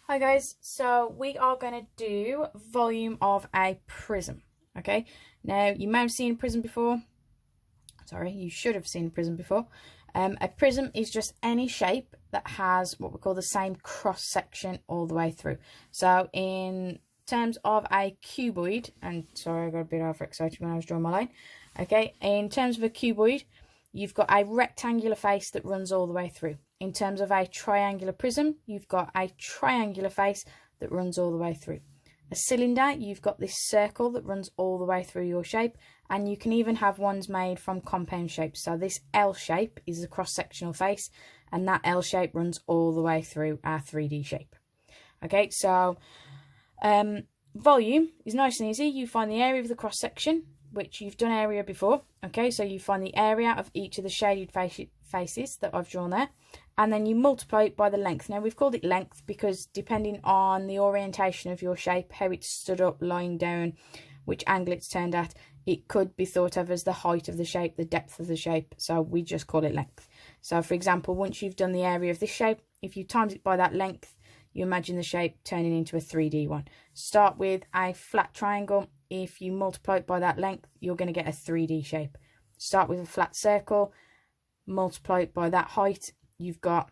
Hi guys, so we are going to do volume of a prism. Okay, now you may have seen a prism before. Sorry, you should have seen a prism before. A prism is just any shape that has what we call the same cross section all the way through. So in terms of a cuboid, and sorry I got a bit overexcited when I was drawing my line. Okay, in terms of a cuboid, you've got a rectangular face that runs all the way through. In terms of a triangular prism, you've got a triangular face that runs all the way through. A cylinder, you've got this circle that runs all the way through your shape, and you can even have ones made from compound shapes. So this L shape is a cross-sectional face, and that L shape runs all the way through our 3D shape. Okay, so volume is nice and easy. You find the area of the cross-section, which you've done area before. Okay, so you find the area of each of the shaded faces that I've drawn there, and then you multiply it by the length. Now we've called it length because depending on the orientation of your shape, how it's stood up, lying down, which angle it's turned at, it could be thought of as the height of the shape, the depth of the shape, so we just call it length. So for example, once you've done the area of this shape, if you times it by that length, you imagine the shape turning into a 3D one. Start with a flat triangle. If you multiply it by that length, you're going to get a 3D shape. Start with a flat circle, multiply it by that height, you've got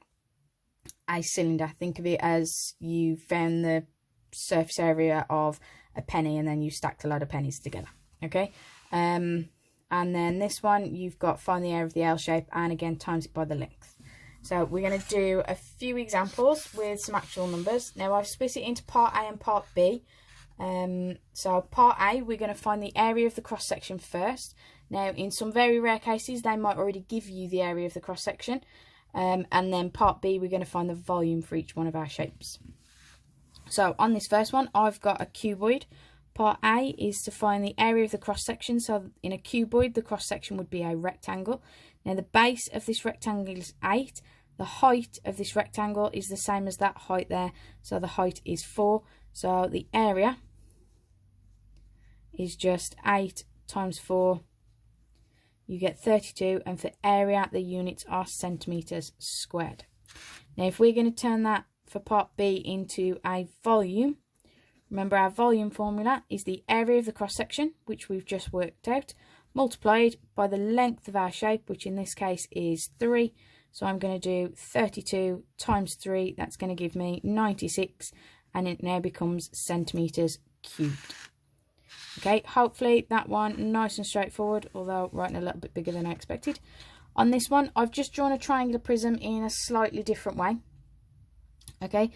a cylinder. Think of it as you found the surface area of a penny and then you stacked a lot of pennies together. Okay, and then this one, you've got find the area of the L shape and again times it by the length. So we're going to do a few examples with some actual numbers. Now I've split it into part A and part B. So part A, we're going to find the area of the cross section first. Now in some very rare cases they might already give you the area of the cross section, and then part B, we're going to find the volume for each one of our shapes. So on this first one, I've got a cuboid. Part A is to find the area of the cross section. So in a cuboid, the cross section would be a rectangle. Now the base of this rectangle is 8. The height of this rectangle is the same as that height there. So the height is 4. So the area is just 8 times 4. You get 32, and for area, the units are centimetres squared. Now, if we're going to turn that for part B into a volume, remember our volume formula is the area of the cross-section, which we've just worked out, multiplied by the length of our shape, which in this case is 3. So I'm going to do 32 times 3, that's going to give me 96, and it now becomes centimetres cubed. Okay, hopefully that one nice and straightforward, although writing a little bit bigger than I expected. On this one, I've just drawn a triangular prism in a slightly different way. Okay,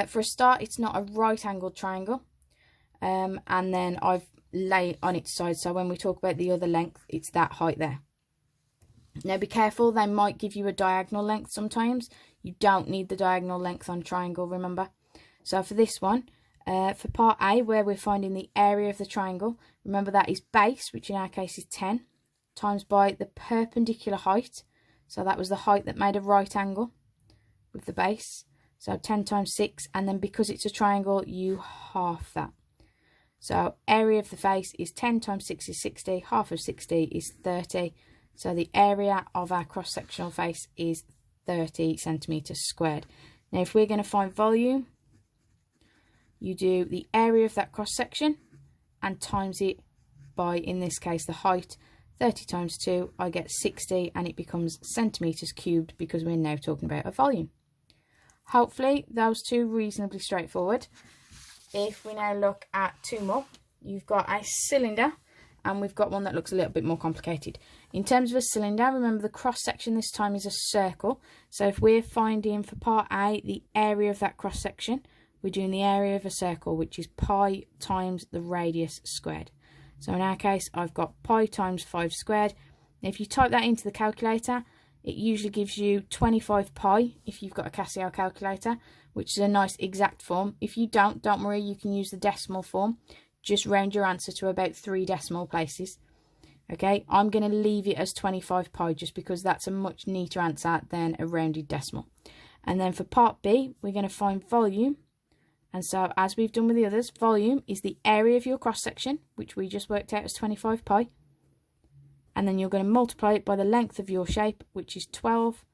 for a start, it's not a right-angled triangle, and then I've laid on its side, so when we talk about the other length, it's that height there. Now be careful, they might give you a diagonal length sometimes. You don't need the diagonal length on triangle, remember. So for this one, for part A, where we're finding the area of the triangle, remember that is base, which in our case is 10, times by the perpendicular height. So that was the height that made a right angle with the base. So 10 times 6, and then because it's a triangle, you half that. So area of the face is 10 times 6 is 60, half of 60 is 30. So the area of our cross-sectional face is 30 centimetres squared. Now if we're going to find volume, you do the area of that cross section and times it by, in this case, the height. 30 times 2, I get 60, and it becomes centimetres cubed because we're now talking about a volume. Hopefully those two reasonably straightforward. If we now look at two more, you've got a cylinder and we've got one that looks a little bit more complicated. In terms of a cylinder, remember the cross section this time is a circle. So if we're finding for part A the area of that cross section, we're doing the area of a circle, which is pi times the radius squared. So in our case, I've got pi times 5 squared. Now, if you type that into the calculator, it usually gives you 25 pi if you've got a Casio calculator, which is a nice exact form. If you don't worry, you can use the decimal form. Just round your answer to about 3 decimal places. Okay, I'm going to leave it as 25 pi just because that's a much neater answer than a rounded decimal. And then for part B, we're going to find volume. And so, as we've done with the others, volume is the area of your cross-section, which we just worked out as 25 pi. And then you're going to multiply it by the length of your shape, which is 12.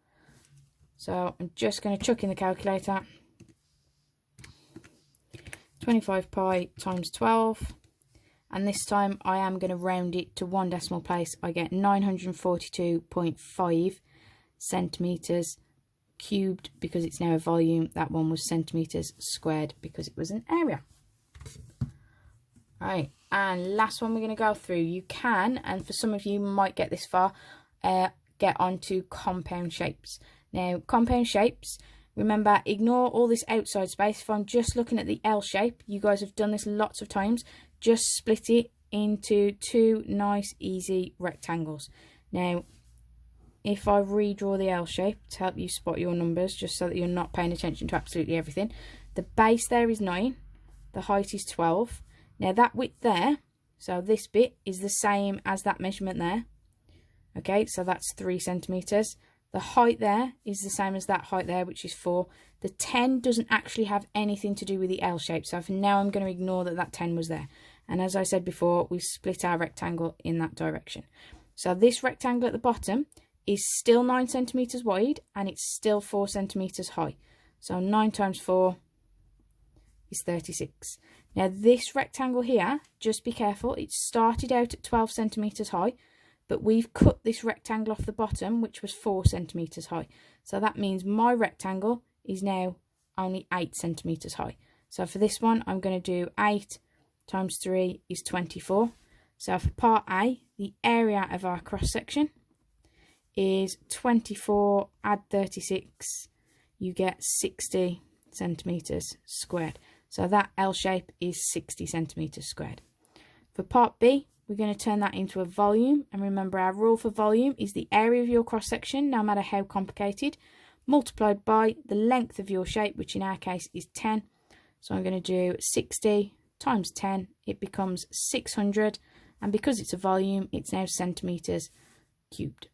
So, I'm just going to chuck in the calculator. 25 pi times 12. And this time I am going to round it to one decimal place. I get 942.5 centimetres cubed because it's now a volume. That one was centimetres squared because it was an area. Right, and last one we're going to go through. You can, and for some of you might get this far, get onto compound shapes. Now, compound shapes, remember, ignore all this outside space. If I'm just looking at the L shape, you guys have done this lots of times. Just split it into two nice, easy rectangles. Now, if I redraw the L shape to help you spot your numbers, just so that you're not paying attention to absolutely everything, the base there is 9, the height is 12. Now, that width there, so this bit is the same as that measurement there. Okay, so that's 3 centimetres. The height there is the same as that height there, which is 4. The 10 doesn't actually have anything to do with the L shape, so for now I'm going to ignore that that 10 was there. And as I said before, we split our rectangle in that direction. So this rectangle at the bottom is still 9 centimetres wide, and it's still 4 centimetres high. So 9 times 4 is 36. Now this rectangle here, just be careful, it started out at 12 centimetres high, but we've cut this rectangle off the bottom, which was 4 centimetres high. So that means my rectangle is now only 8 centimetres high. So for this one, I'm going to do 8 times 3 is 24. So for part A, the area of our cross section is 24, add 36, you get 60 centimetres squared. So that L shape is 60 centimetres squared. For part B, we're going to turn that into a volume. And remember, our rule for volume is the area of your cross section, no matter how complicated, multiplied by the length of your shape, which in our case is 10. So I'm going to do 60 times 10, it becomes 600. And because it's a volume, it's now centimetres cubed.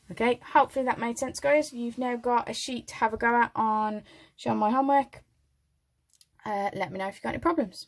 Okay, hopefully that made sense, guys. You've now got a sheet to have a go at on showing my homework. Let me know if you've got any problems.